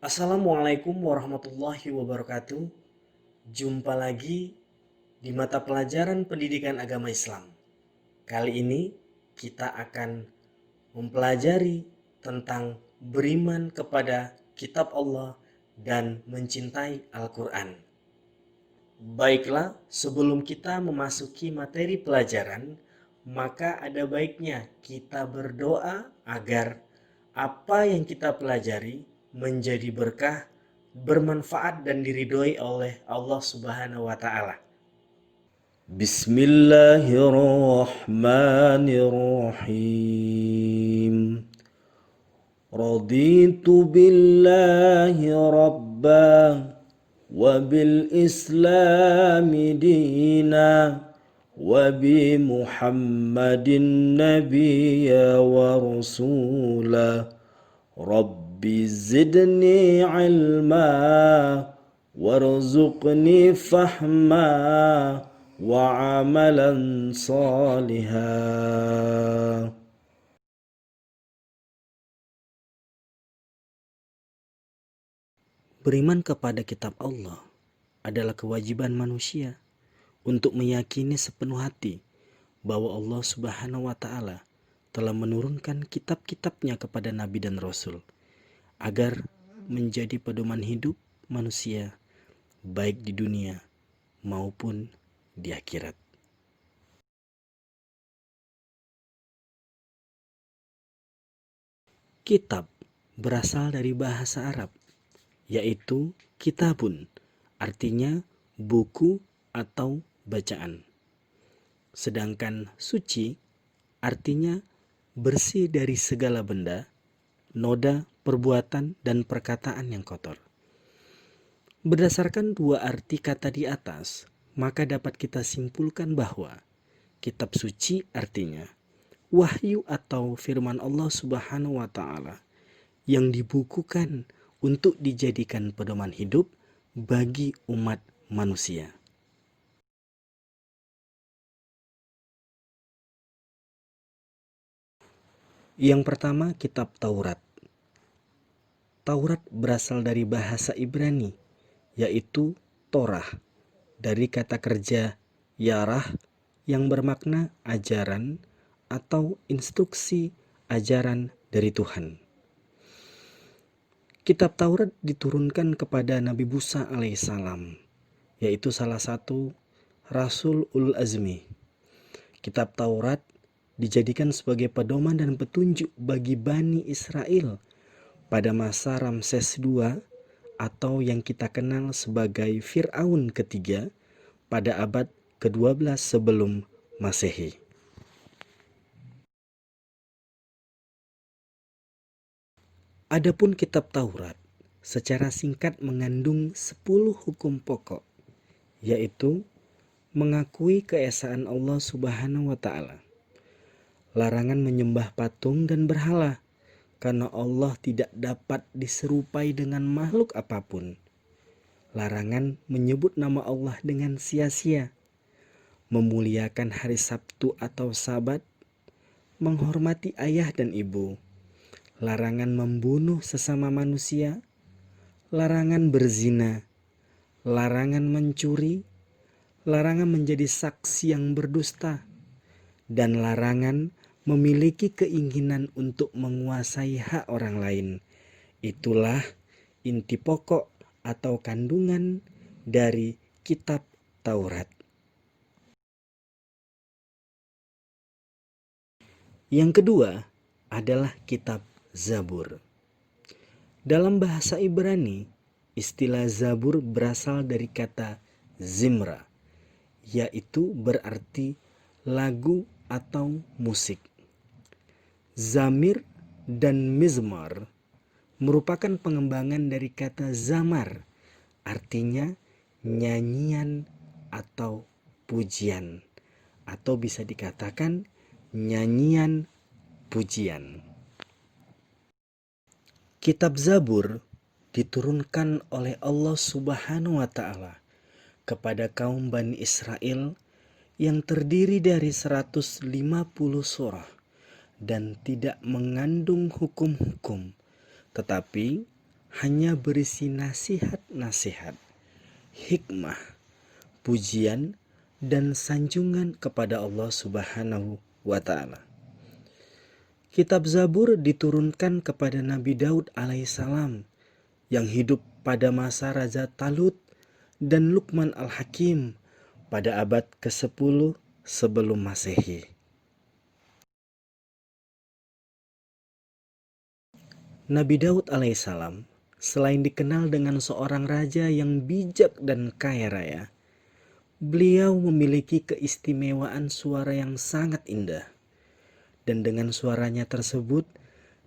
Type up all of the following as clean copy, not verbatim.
Assalamualaikum warahmatullahi wabarakatuh. Jumpa lagi di mata pelajaran pendidikan agama Islam. Kali ini kita akan mempelajari tentang beriman kepada kitab Allah dan mencintai Al-Quran. Baiklah, sebelum kita memasuki materi pelajaran, maka ada baiknya kita berdoa agar apa yang kita pelajari menjadi berkah, bermanfaat dan diridhoi oleh Allah Subhanahu wa taala. Bismillahirrahmanirrahim. Raditu billahi rabba wa bil islami dina wa bi muhammadin nabiyya wa rasula rabbi zidni ilma warzuqni fahma wa amalan salihah. Beriman kepada kitab Allah adalah kewajiban manusia untuk meyakini sepenuh hati bahwa Allah Subhanahu wa taala telah menurunkan kitab-kitabnya kepada nabi dan rasul agar menjadi pedoman hidup manusia baik di dunia maupun di akhirat. Kitab berasal dari bahasa Arab, yaitu kitabun, artinya buku atau bacaan. Sedangkan suci artinya bersih dari segala benda, noda, perbuatan, dan perkataan yang kotor. Berdasarkan dua arti kata di atas, maka dapat kita simpulkan bahwa kitab suci artinya wahyu atau firman Allah Subhanahu wa taala yang dibukukan untuk dijadikan pedoman hidup bagi umat manusia. Yang pertama, kitab Taurat. Taurat berasal dari bahasa Ibrani, yaitu Torah, dari kata kerja yarah yang bermakna ajaran atau instruksi ajaran dari Tuhan. Kitab Taurat diturunkan kepada Nabi Musa alaihissalam, yaitu salah satu Rasul Ulul Azmi. Kitab Taurat dijadikan sebagai pedoman dan petunjuk bagi Bani Israel pada masa Ramses II atau yang kita kenal sebagai Fir'aun ketiga pada abad ke-12 sebelum Masehi. Adapun kitab Taurat secara singkat mengandung 10 hukum pokok, yaitu mengakui keesaan Allah Subhanahu wa taala, larangan menyembah patung dan berhala karena Allah tidak dapat diserupai dengan makhluk apapun, larangan menyebut nama Allah dengan sia-sia, memuliakan hari Sabtu atau Sabat, menghormati ayah dan ibu, larangan membunuh sesama manusia, larangan berzina, larangan mencuri, larangan menjadi saksi yang berdusta, dan larangan memiliki keinginan untuk menguasai hak orang lain. Itulah inti pokok atau kandungan dari kitab Taurat. Yang kedua adalah kitab Zabur. Dalam bahasa Ibrani, istilah Zabur berasal dari kata zimra, yaitu berarti lagu atau musik. Zamir dan mizmar merupakan pengembangan dari kata zamar, artinya nyanyian atau pujian, atau bisa dikatakan nyanyian pujian. Kitab Zabur diturunkan oleh Allah Subhanahu wa taala kepada kaum Bani Israel yang terdiri dari 150 surah dan tidak mengandung hukum-hukum, tetapi hanya berisi nasihat-nasihat, hikmah, pujian, dan sanjungan kepada Allah Subhanahu wa Ta'ala. Kitab Zabur diturunkan kepada Nabi Daud alaihissalam yang hidup pada masa Raja Talut dan Luqman al-Hakim pada abad ke-10 sebelum Masehi. Nabi Daud alaihissalam selain dikenal dengan seorang raja yang bijak dan kaya raya, beliau memiliki keistimewaan suara yang sangat indah. Dan dengan suaranya tersebut,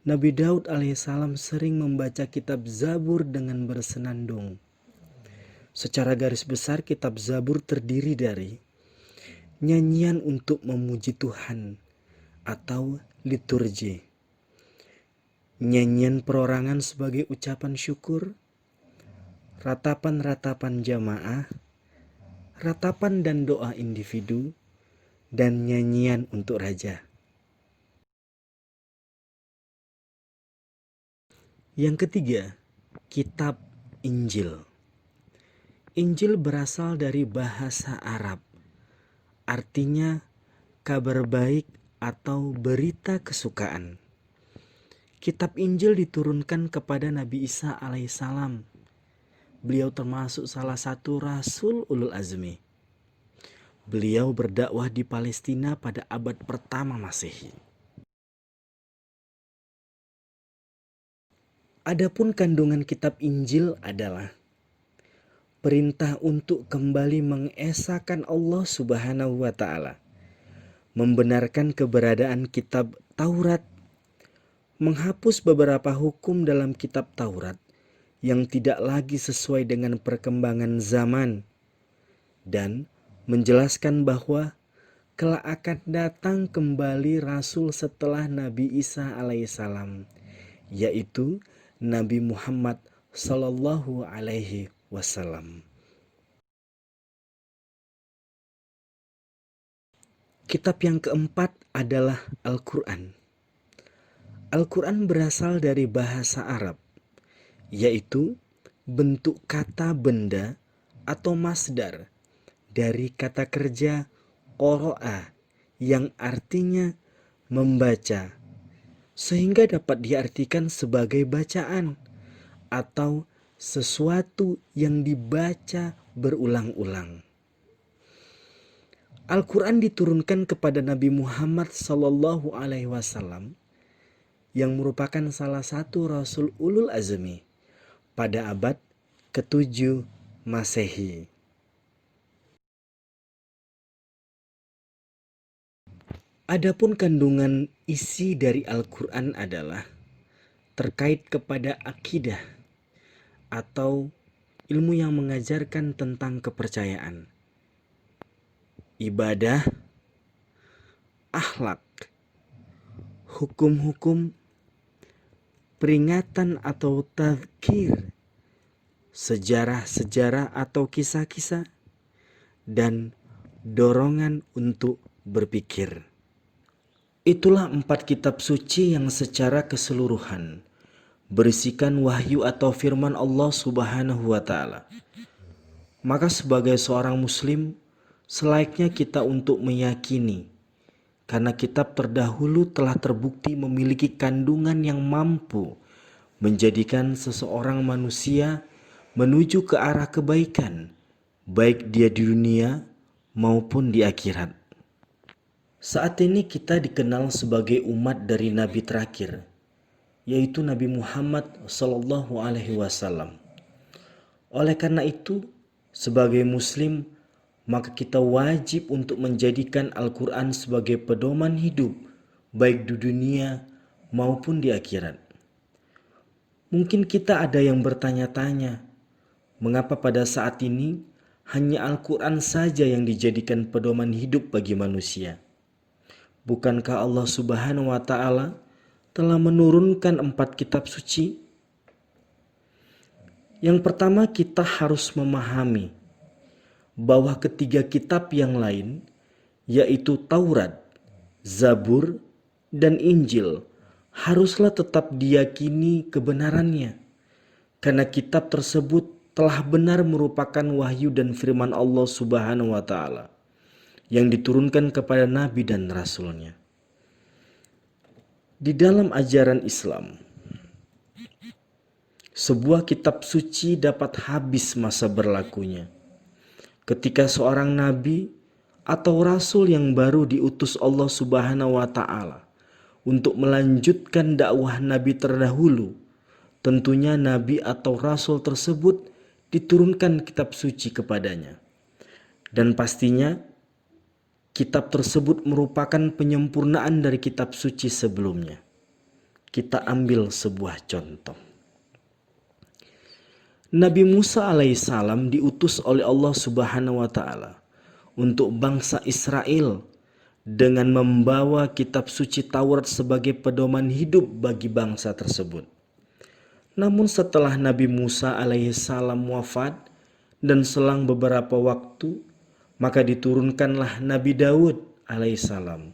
Nabi Daud alaihissalam sering membaca kitab Zabur dengan bersenandung. Secara garis besar, kitab Zabur terdiri dari nyanyian untuk memuji Tuhan atau liturgi, nyanyian perorangan sebagai ucapan syukur, ratapan-ratapan jamaah, ratapan dan doa individu, dan nyanyian untuk raja. Yang ketiga, kitab Injil. Injil berasal dari bahasa Arab, artinya kabar baik atau berita kesukaan. Kitab Injil diturunkan kepada Nabi Isa alaihissalam. Beliau termasuk salah satu rasul ulul azmi. Beliau berdakwah di Palestina pada abad pertama Masehi. Adapun kandungan kitab Injil adalah perintah untuk kembali mengesahkan Allah Subhanahu wa Ta'ala, membenarkan keberadaan kitab Taurat, menghapus beberapa hukum dalam kitab Taurat yang tidak lagi sesuai dengan perkembangan zaman, dan menjelaskan bahwa kelak akan datang kembali Rasul setelah Nabi Isa alaihissalam, yaitu Nabi Muhammad sallallahu alaihi wasallam. Kitab yang keempat adalah Al-Quran. Al-Quran berasal dari bahasa Arab, yaitu bentuk kata benda atau masdar dari kata kerja qoro'a yang artinya membaca, sehingga dapat diartikan sebagai bacaan atau sesuatu yang dibaca berulang-ulang. Al-Quran diturunkan kepada Nabi Muhammad sallallahu alaihi wasallam yang merupakan salah satu rasul ulul azmi pada abad ke-7 Masehi. Adapun kandungan isi dari Al-Quran adalah terkait kepada akidah atau ilmu yang mengajarkan tentang kepercayaan, ibadah, akhlak, hukum-hukum, peringatan atau tadzkir, sejarah-sejarah atau kisah-kisah, dan dorongan untuk berpikir. Itulah 4 kitab suci yang secara keseluruhan berisikan wahyu atau firman Allah Subhanahu wa Ta'ala. Maka sebagai seorang muslim, selayaknya kita untuk meyakini, karena kitab terdahulu telah terbukti memiliki kandungan yang mampu menjadikan seseorang manusia menuju ke arah kebaikan, baik dia di dunia maupun di akhirat. Saat ini kita dikenal sebagai umat dari Nabi terakhir, yaitu Nabi Muhammad sallallahu alaihi wasallam. Oleh karena itu, sebagai muslim, maka kita wajib untuk menjadikan Al-Quran sebagai pedoman hidup, baik di dunia maupun di akhirat. Mungkin kita ada yang bertanya-tanya, mengapa pada saat ini hanya Al-Quran saja yang dijadikan pedoman hidup bagi manusia? Bukankah Allah Subhanahu wa Ta'ala telah menurunkan 4 kitab suci? Yang pertama, kita harus memahami bahwa ketiga kitab yang lain, yaitu Taurat, Zabur, dan Injil, haruslah tetap diyakini kebenarannya, karena kitab tersebut telah benar merupakan wahyu dan firman Allah Subhanahu wa taala yang diturunkan kepada nabi dan rasulnya. Di dalam ajaran Islam, sebuah kitab suci dapat habis masa berlakunya ketika seorang nabi atau rasul yang baru diutus Allah Subhanahu wa taala untuk melanjutkan dakwah nabi terdahulu. Tentunya nabi atau rasul tersebut diturunkan kitab suci kepadanya. Dan pastinya kitab tersebut merupakan penyempurnaan dari kitab suci sebelumnya. Kita ambil sebuah contoh. Nabi Musa alaihissalam diutus oleh Allah Subhanahu wa taala untuk bangsa Israel dengan membawa kitab suci Taurat sebagai pedoman hidup bagi bangsa tersebut. Namun setelah Nabi Musa alaihissalam wafat dan selang beberapa waktu, maka diturunkanlah Nabi Daud alaihissalam.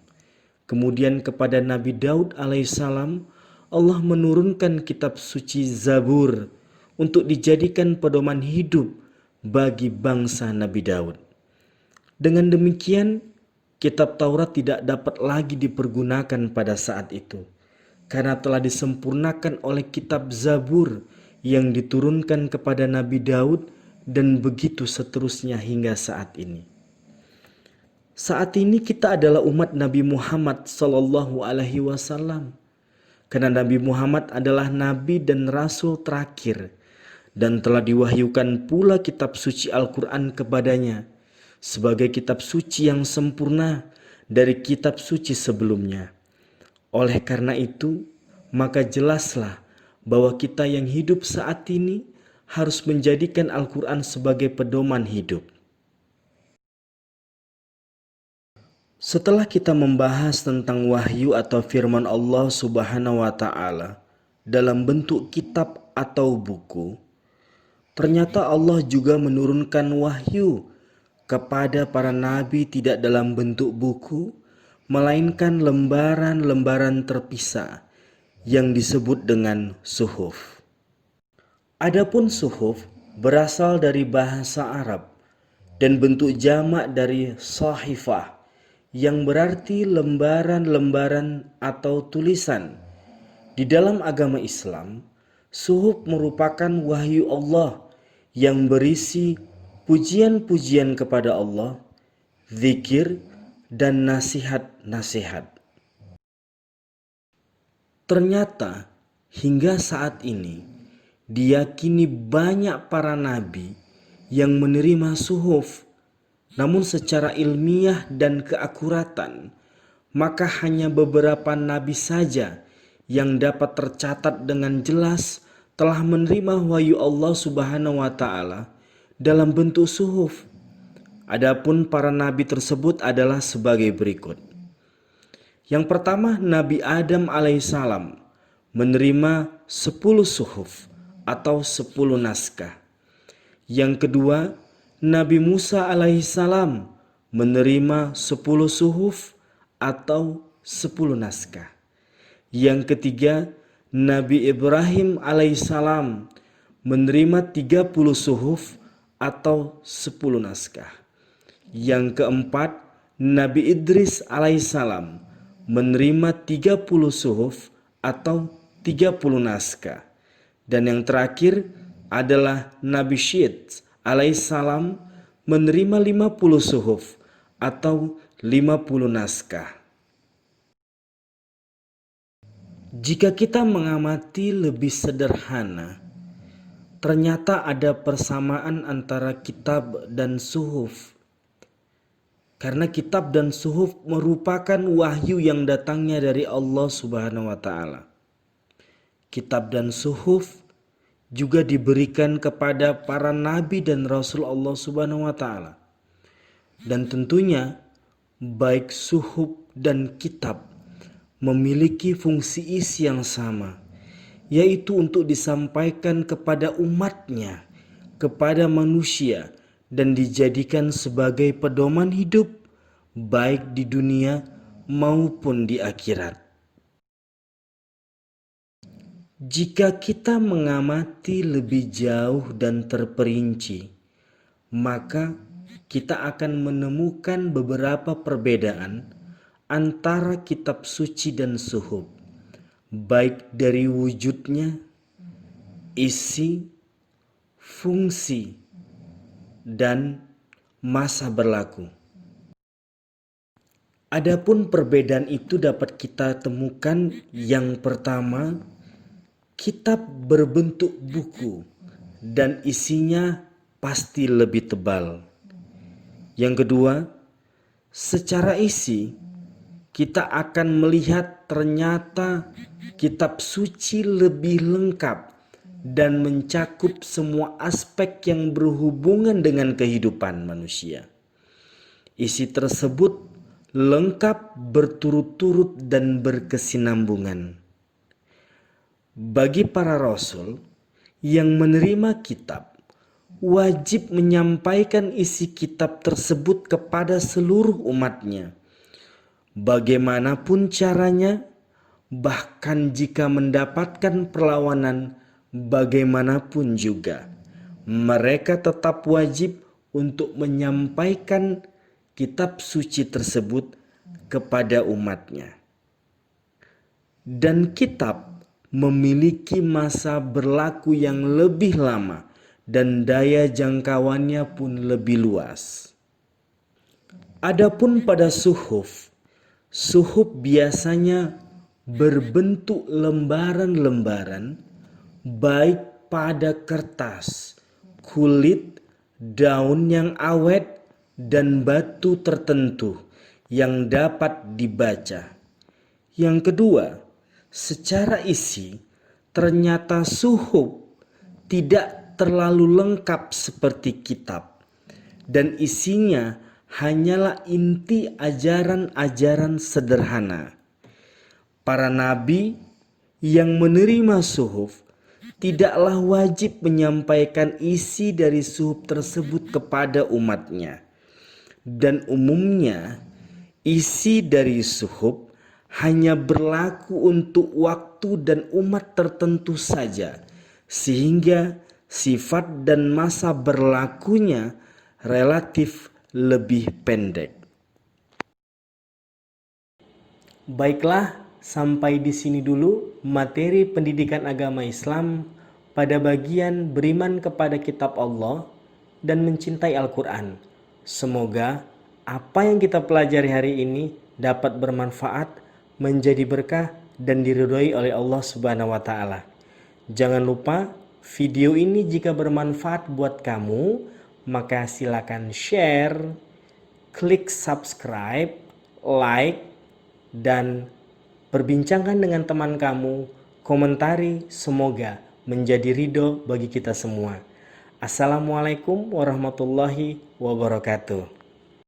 Kemudian kepada Nabi Daud alaihissalam Allah menurunkan kitab suci Zabur untuk dijadikan pedoman hidup bagi bangsa Nabi Daud. Dengan demikian, kitab Taurat tidak dapat lagi dipergunakan pada saat itu, karena telah disempurnakan oleh kitab Zabur yang diturunkan kepada Nabi Daud, dan begitu seterusnya hingga saat ini. Saat ini kita adalah umat Nabi Muhammad sallallahu alaihi wasallam, karena Nabi Muhammad adalah nabi dan rasul terakhir, dan telah diwahyukan pula kitab suci Al-Quran kepadanya sebagai kitab suci yang sempurna dari kitab suci sebelumnya. Oleh karena itu, maka jelaslah bahwa kita yang hidup saat ini harus menjadikan Al-Quran sebagai pedoman hidup. Setelah kita membahas tentang wahyu atau firman Allah Subhanahu wa taala dalam bentuk kitab atau buku, ternyata Allah juga menurunkan wahyu kepada para nabi tidak dalam bentuk buku, melainkan lembaran-lembaran terpisah yang disebut dengan suhuf. Adapun suhuf berasal dari bahasa Arab dan bentuk jamak dari sahifah, yang berarti lembaran-lembaran atau tulisan. Di dalam agama Islam, suhuf merupakan wahyu Allah yang berisi pujian-pujian kepada Allah, zikir, dan nasihat-nasihat. Ternyata hingga saat ini diyakini banyak para nabi yang menerima suhuf, namun secara ilmiah dan keakuratan, maka hanya beberapa nabi saja yang dapat tercatat dengan jelas telah menerima wahyu Allah Subhanahu wa taala dalam bentuk suhuf. Adapun para nabi tersebut adalah sebagai berikut. Yang pertama, Nabi Adam alaihissalam menerima 10 suhuf atau 10 naskah. Yang kedua, Nabi Musa alaihissalam menerima 10 suhuf atau 10 naskah. Yang ketiga, Nabi Ibrahim alaihissalam menerima 30 suhuf atau 10 naskah. Yang keempat, Nabi Idris alaihissalam menerima 30 suhuf atau 30 naskah. Dan yang terakhir adalah Nabi Syed alaihissalam menerima 50 suhuf atau 50 naskah. Jika kita mengamati lebih sederhana, ternyata ada persamaan antara kitab dan suhuf. Karena kitab dan suhuf merupakan wahyu yang datangnya dari Allah Subhanahu wa taala. Kitab dan suhuf juga diberikan kepada para nabi dan rasul Allah Subhanahu wa taala. Dan tentunya baik suhuf dan kitab memiliki fungsi isi yang sama, yaitu untuk disampaikan kepada umatnya, kepada manusia, dan dijadikan sebagai pedoman hidup baik di dunia maupun di akhirat. Jika kita mengamati lebih jauh dan terperinci, maka kita akan menemukan beberapa perbedaan antara kitab suci dan suhuf, baik dari wujudnya, isi, fungsi, dan masa berlaku. Adapun perbedaan itu dapat kita temukan yang pertama, kitab berbentuk buku dan isinya pasti lebih tebal. Yang kedua, secara isi kita akan melihat ternyata kitab suci lebih lengkap dan mencakup semua aspek yang berhubungan dengan kehidupan manusia. Isi tersebut lengkap, berturut-turut, dan berkesinambungan. Bagi para rasul yang menerima kitab, wajib menyampaikan isi kitab tersebut kepada seluruh umatnya. Bagaimanapun caranya, bahkan jika mendapatkan perlawanan bagaimanapun juga, mereka tetap wajib untuk menyampaikan kitab suci tersebut kepada umatnya. Dan kitab memiliki masa berlaku yang lebih lama dan daya jangkauannya pun lebih luas. Adapun pada suhuf biasanya berbentuk lembaran-lembaran, baik pada kertas, kulit, daun yang awet, dan batu tertentu yang dapat dibaca. Yang kedua, secara isi ternyata suhuf tidak terlalu lengkap seperti kitab, dan isinya hanyalah inti ajaran-ajaran sederhana. Para nabi yang menerima suhuf tidaklah wajib menyampaikan isi dari suhuf tersebut kepada umatnya. Dan umumnya isi dari suhuf hanya berlaku untuk waktu dan umat tertentu saja, sehingga sifat dan masa berlakunya relatif lebih pendek. Baiklah, sampai di sini dulu materi pendidikan agama Islam pada bagian beriman kepada kitab Allah dan mencintai Al-Quran. Semoga apa yang kita pelajari hari ini dapat bermanfaat, menjadi berkah, dan diridhoi oleh Allah Subhanahu wa Ta'ala. Jangan lupa, video ini jika bermanfaat buat kamu, maka silakan share, klik subscribe, like, dan perbincangkan dengan teman kamu. Komentari, semoga menjadi ridho bagi kita semua. Assalamualaikum warahmatullahi wabarakatuh.